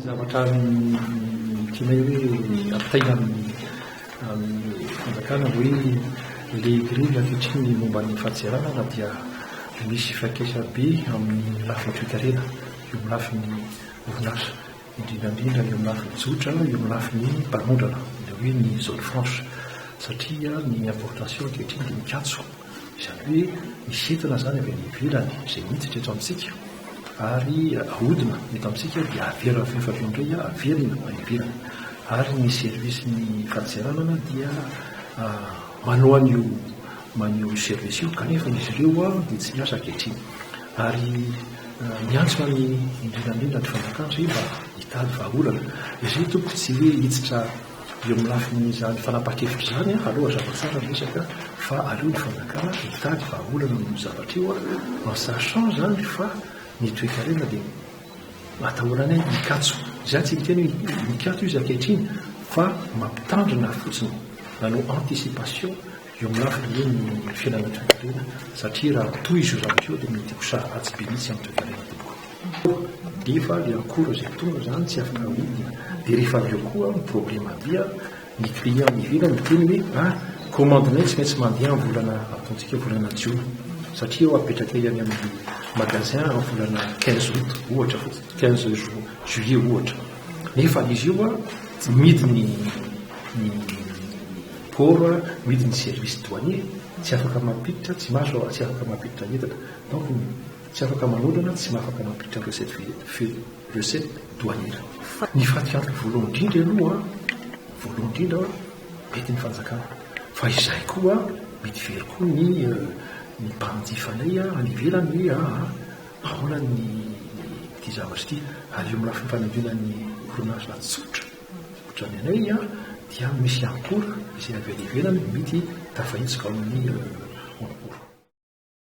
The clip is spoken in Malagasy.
Zavatra tianay hoe apitaina amin'ny fanjakana hoe le grille ankehitriny momba ny fahatseranana dia misy fakesa be amin'ny lafiny toe-karena, eo amin'ny lafiny orinasa, indrindrandrindra eo amin'ny lafiny tsotra, eo amin'ny lafiny mpamondrana, ilay hoe ny zone franche, satria ny importation ankehitriny dia mikatso, izany hoe misy entana zany avy any ivelany izay miditra eto amintsika ary ahodina eto amintsika dia averina fefaveo indray averina any ivelany, ary ny service-ny fahatseranana dia manao an'io service io kanefa izy ireo dia tsy miasa ankehitriny, ary miantsona ny indrindrandrindra ny fanjakana zay mba hitady vahaolana izay tompoko tsy hoe hiditra eo amin'ny lafin'izany fanapaha-kevitra zany aloha zava-tsara ny resaka fa aleo ny fanjakana hitady vahaolana no zavatra io en sachant zany fa ny toe-karena dia atahorana mikatso, izany tsy miteny hoe mikatso izy ankehitriny fa mampitandrina fotsiny nanao anticipation eo amin'ny lafiny hoe ny fiainana toe-karena, satria raha toy izy io zavatra io dia mety ho ratsy be mihitsy amin'ny toe-karena tompoko. Nefa le akora izay tonga zany tsy afaka hodina, dia rehefa avy eo koa ny problème dia ny client ivelany miteny hoe commandinay tsy maintsy mandeha amin'ny volana ataontsika volana jiona, satria eo apetraka ihany amin'ny magasin amin'ny volana 15 août ohatra, 15 juillet ohatra, nefa izy io midy ny port, midy ny service douanier, tsy afaka mampiditra, tsy afaka mampiditra entana, donc tsy afaka manodana, tsy afaka mampiditra recette douanière. Ny fatianto voalohany indrindra aloha voalohany indrindra mety ny fanjakana, fa izay koa mety very koa ny mpanjifanay any ivelany hoe ahoana ny ity zavatra ity, ary eo amin'ny lafiny fanadinan'ny orinasa tsotra ohatran'ny anay dia misy ankora izay avy any ivelany mety tafahitsika ao amin'ny